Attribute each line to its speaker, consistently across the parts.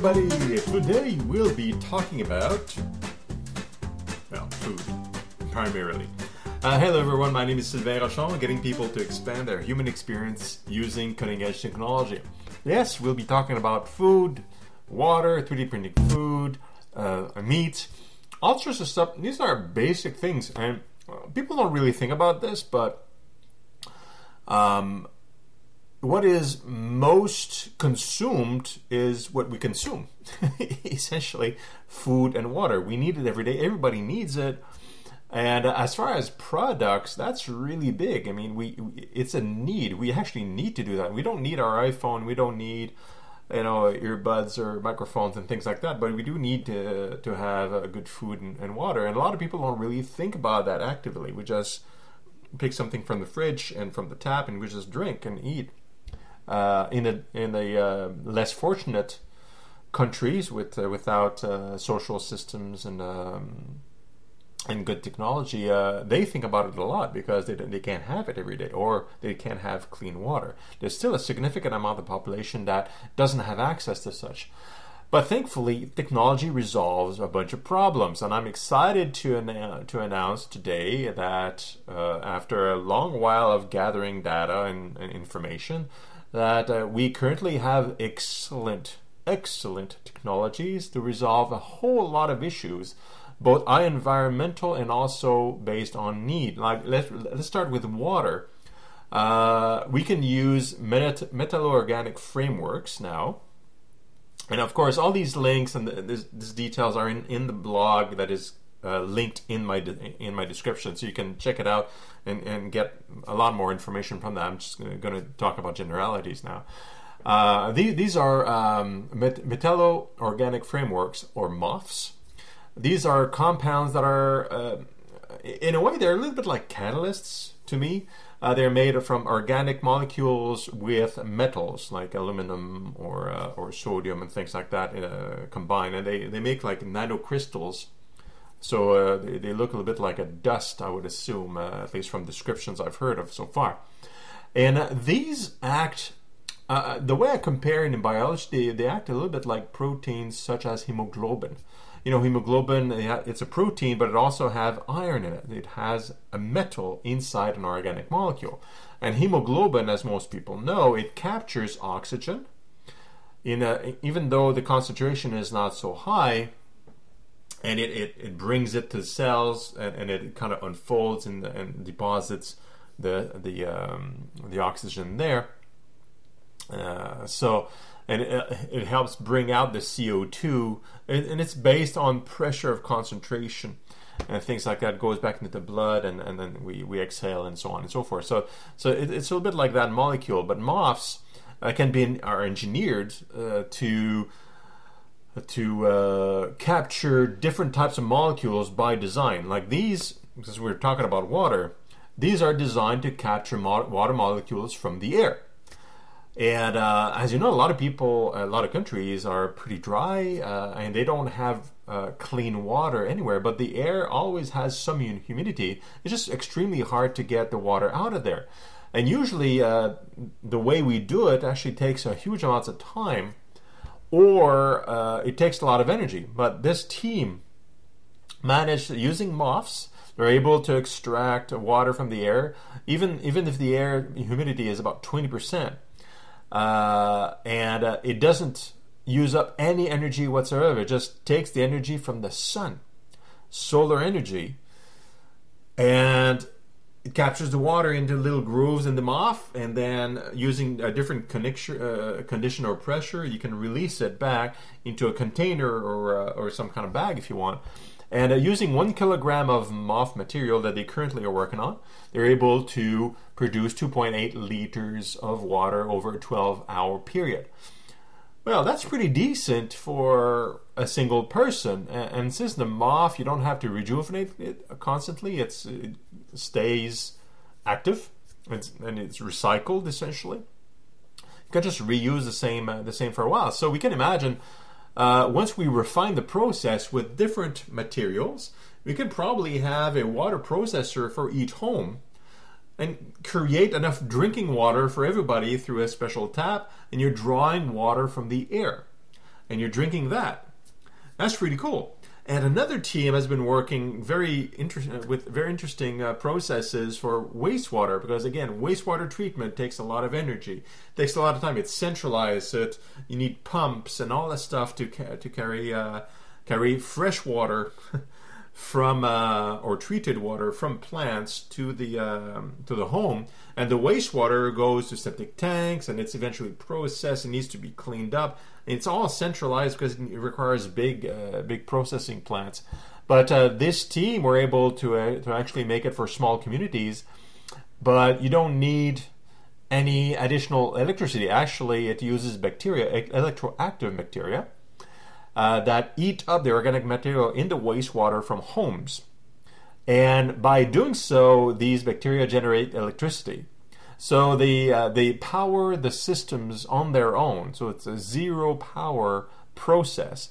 Speaker 1: everybody! Today we'll be talking about, well, food, primarily. Hello everyone, my name is Sylvain Rochon, getting people to expand their human experience using cutting-edge technology. Yes, we'll be talking about food, water, 3D printing food, meat, all sorts of stuff. These are basic things, and people don't really think about this, but what is most consumed is what we consume. Essentially, food and water. We need it every day. Everybody needs it. And as far as products, that's really big. I mean, it's a need. We actually need to do that. We don't need our iPhone. We don't need, earbuds or microphones and things like that. But we do need to have good food and water. And a lot of people don't really think about that actively. We pick something from the fridge and from the tap, and we just drink and eat. In the less fortunate countries without social systems and good technology, they think about it a lot because they can't have it every day, or they can't have clean water. There's still a significant amount of the population that doesn't have access to such. But thankfully, technology resolves a bunch of problems, and I'm excited to announce today that after a long while of gathering data and information, that we currently have excellent technologies to resolve a whole lot of issues, both environmental and also based on need. Like let's start with water. We can use metallo-organic frameworks now. And of course, all these links and these details are in the blog that is linked in my description, so you can check it out and get a lot more information from that. I'm just going to talk about generalities now. These are metallo-organic frameworks, or Moths. These are compounds that are, in a way, they're a little bit like catalysts to me. They're made from organic molecules with metals like aluminum or sodium and things like that combined, and they make like nanocrystals. So they look a little bit like a dust, I would assume, at least from descriptions I've heard of so far. And these act, the way I compare it in biology, they act a little bit like proteins such as hemoglobin. Hemoglobin, it's a protein, but it also has iron in it. It has a metal inside an organic molecule. And hemoglobin, as most people know, it captures oxygen. Even though the concentration is not so high, and it brings it to the cells, and it kind of unfolds and deposits the oxygen there. And it helps bring out the CO2, and it's based on pressure of concentration and things like that. It goes back into the blood, and then we exhale and so on and so forth. So it's a little bit like that molecule. But Moths are engineered to capture different types of molecules by design. Like these, because we're talking about water, these are designed to capture water molecules from the air. And as you know, a lot of countries are pretty dry, and they don't have clean water anywhere, but the air always has some humidity. It's just extremely hard to get the water out of there. And usually the way we do it actually takes a huge amounts of time, or it takes a lot of energy. But this team managed, using Moths, they're able to extract water from the air, even if the air humidity is about 20%. And it doesn't use up any energy whatsoever. It just takes the energy from the sun, solar energy, and it captures the water into little grooves in the moth, and then using a different condition or pressure, you can release it back into a container or some kind of bag if you want. And using 1 kilogram of moth material that they currently are working on, they're able to produce 2.8 liters of water over a 12-hour period. Well, that's pretty decent for a single person. And since the moth, you don't have to rejuvenate it constantly, it stays active and it's recycled essentially. You can just reuse the same for a while. So we can imagine, once we refine the process with different materials, we could probably have a water processor for each home and create enough drinking water for everybody through a special tap, and you're drawing water from the air. and you're drinking that. That's really cool. And another team has been working with very interesting processes for wastewater, because again, wastewater treatment takes a lot of energy, takes a lot of time. It's centralized, so you need pumps and all that stuff to carry fresh water from or treated water from plants to the home, and the wastewater goes to septic tanks, and it's eventually processed and needs to be cleaned up. It's all centralized because it requires big processing plants. But this team were able to actually make it for small communities, but you don't need any additional electricity. Actually, it uses bacteria, electroactive bacteria, that eat up the organic material in the wastewater from homes. And by doing so, these bacteria generate electricity. So they power the systems on their own. So it's a zero power process.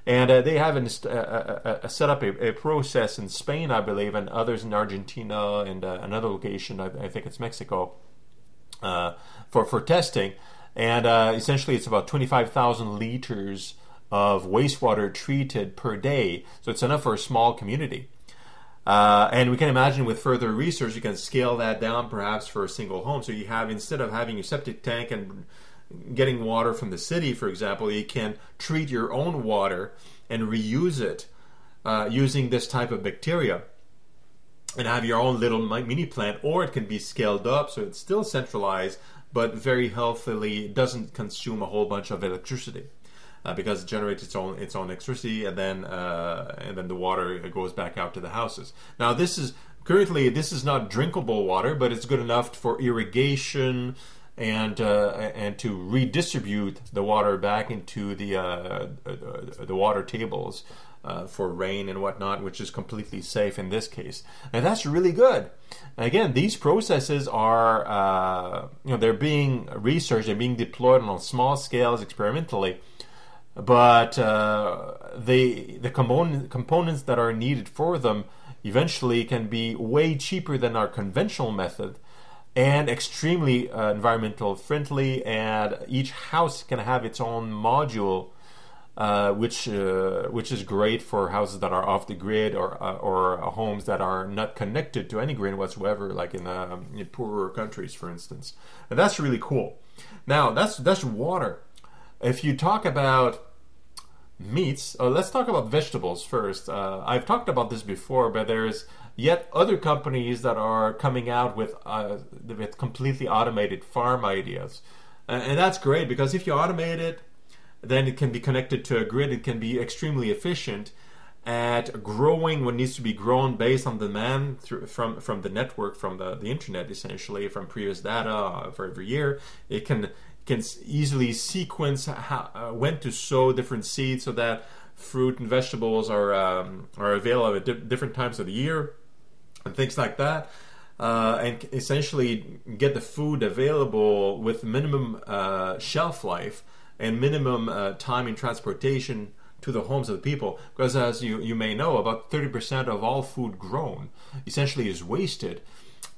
Speaker 1: And they have set up a process in Spain, I believe, and others in Argentina and another location, I think it's Mexico, for testing. And essentially it's about 25,000 liters of wastewater treated per day. So it's enough for a small community. And we can imagine with further research, you can scale that down perhaps for a single home. So you have, instead of having your septic tank and getting water from the city, for example, you can treat your own water and reuse it using this type of bacteria and have your own little mini plant. Or it can be scaled up, so it's still centralized, but very healthily. It doesn't consume a whole bunch of electricity. Because it generates its own electricity, and then the water goes back out to the houses. Now, this is not drinkable water, but it's good enough for irrigation and to redistribute the water back into the water tables for rain and whatnot, which is completely safe in this case. And that's really good. Again, these processes are they're being researched, they're being deployed on small scales experimentally. But the components that are needed for them eventually can be way cheaper than our conventional method, and extremely environmental friendly. And each house can have its own module, which is great for houses that are off the grid, or homes that are not connected to any grid whatsoever, like in poorer countries, for instance. And that's really cool. Now that's water. If you talk about meats, let's talk about vegetables first. I've talked about this before, but there's yet other companies that are coming out with completely automated farm ideas. And that's great, because if you automate it, then it can be connected to a grid. It can be extremely efficient at growing what needs to be grown based on demand from the network, from the internet, essentially, from previous data for every year. It can easily sequence when to sow different seeds so that fruit and vegetables are available at different times of the year and things like that, and essentially get the food available with minimum shelf life and minimum time in transportation to the homes of the people. Because as you may know, about 30% of all food grown essentially is wasted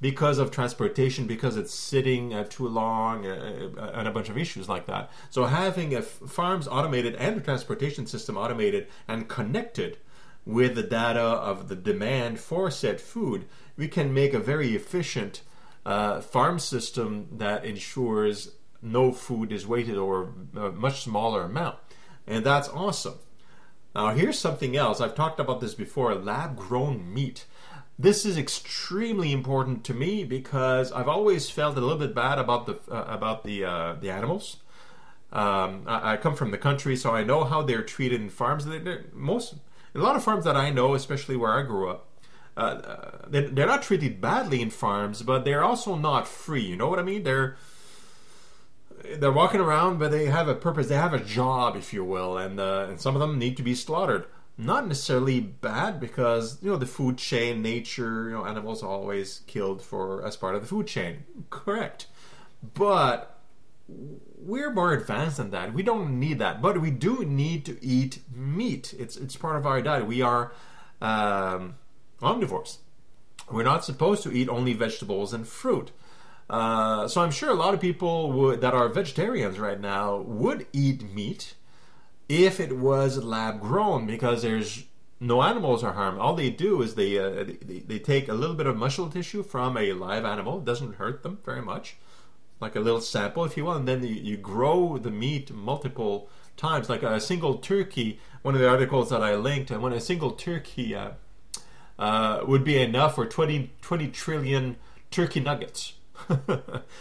Speaker 1: because of transportation, because it's sitting too long, and a bunch of issues like that. So having farms automated and the transportation system automated and connected with the data of the demand for said food, we can make a very efficient farm system that ensures no food is wasted, or a much smaller amount. And that's awesome. Now here's something else. I've talked about this before, lab-grown meat. This is extremely important to me because I've always felt a little bit bad about the animals. I come from the country, so I know how they're treated in farms. A lot of farms that I know, especially where I grew up, they're not treated badly in farms, but they're also not free. You know what I mean? They're walking around, but they have a purpose. They have a job, if you will, and some of them need to be slaughtered. Not necessarily bad, because the food chain, nature, animals are always killed as part of the food chain. Correct. But we're more advanced than that. We don't need that, but we do need to eat meat. It's part of our diet. We are omnivores. We're not supposed to eat only vegetables and fruit. So I'm sure a lot of people that are vegetarians right now would eat meat. if it was lab grown, because there's no animals are harmed. All they do is they take a little bit of muscle tissue from a live animal. It doesn't hurt them very much, like a little sample, if you will, and then you grow the meat multiple times, like a single turkey. One of the articles that I linked, and when a single turkey would be enough for 20 trillion turkey nuggets.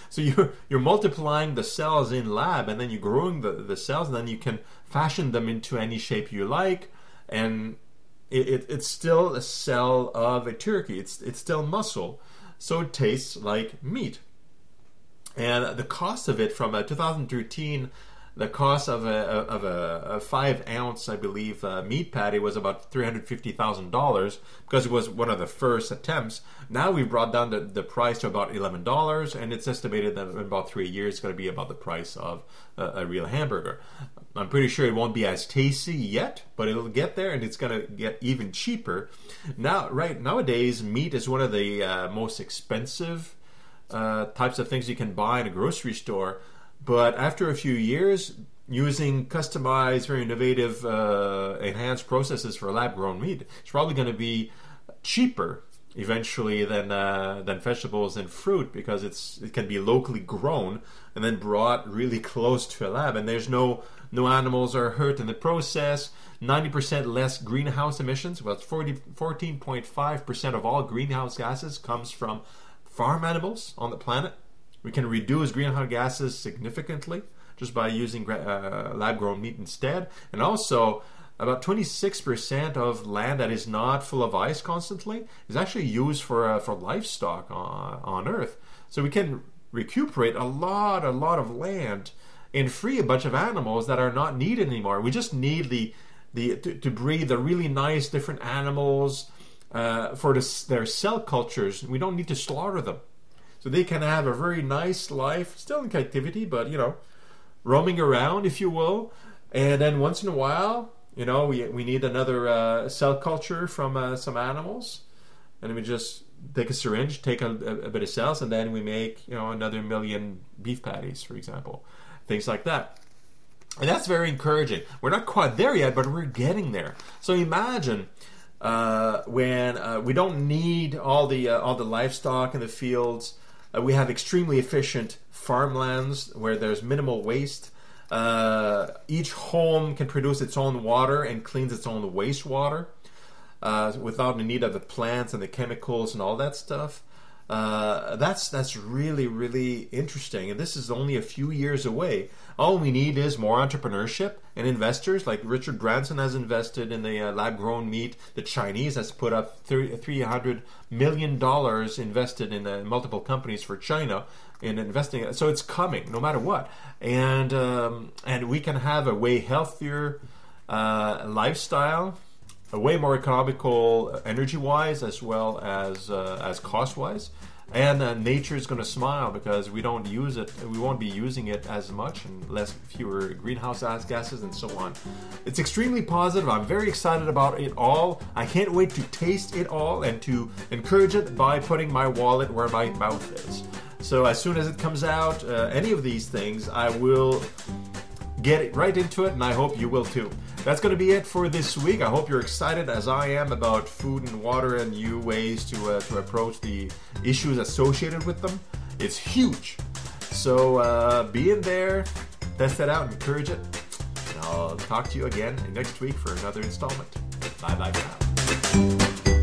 Speaker 1: So you're multiplying the cells in lab, and then you're growing the cells, and then you can fashion them into any shape you like, and it's still a cell of a turkey. It's still muscle, so it tastes like meat. And the cost of it from 2013, the cost of a 5-ounce, I believe, meat patty was about $350,000 because it was one of the first attempts. Now we've brought down the price to about $11, and it's estimated that in about 3 years it's going to be about the price of a real hamburger. I'm pretty sure it won't be as tasty yet, but it'll get there, and it's going to get even cheaper. Nowadays, meat is one of the most expensive types of things you can buy in a grocery store. But after a few years, using customized, very innovative, enhanced processes for lab-grown meat, it's probably going to be cheaper eventually than vegetables and fruit, because it can be locally grown and then brought really close to a lab, and there's no animals are hurt in the process. 90% less greenhouse emissions. Well, 14.5% of all greenhouse gases comes from farm animals on the planet. We can reduce greenhouse gases significantly just by using lab-grown meat instead. And also, about 26% of land that is not full of ice constantly is actually used for livestock on Earth. So we can recuperate a lot of land and free a bunch of animals that are not needed anymore. We just need to breed the really nice different animals for their cell cultures. We don't need to slaughter them. So they can have a very nice life, still in captivity, but, roaming around, if you will. And then once in a while, we need another cell culture from some animals. And we just take a syringe, take a bit of cells, and then we make, another 1 million beef patties, for example. Things like that. And that's very encouraging. We're not quite there yet, but we're getting there. So imagine when we don't need all the livestock in the fields. We have extremely efficient farmlands where there's minimal waste. Each home can produce its own water and cleans its own wastewater without the need of the plants and the chemicals and all that stuff. That's really, really interesting. And this is only a few years away. All we need is more entrepreneurship and investors, like Richard Branson has invested in the lab-grown meat. The Chinese has put up $300 million invested in multiple companies for China in investing. So it's coming, no matter what. And we can have a way healthier lifestyle, a way more economical energy-wise as well as cost-wise. And nature is going to smile because we don't use it. We won't be using it as much, and fewer greenhouse gases and so on. It's extremely positive. I'm very excited about it all. I can't wait to taste it all and to encourage it by putting my wallet where my mouth is. So as soon as it comes out, any of these things, I will get it right into it, and I hope you will too. That's going to be it for this week. I hope you're excited as I am about food and water and new ways to approach the issues associated with them. It's huge. So be in there, test it out, and encourage it. And I'll talk to you again next week for another installment. Bye-bye for now.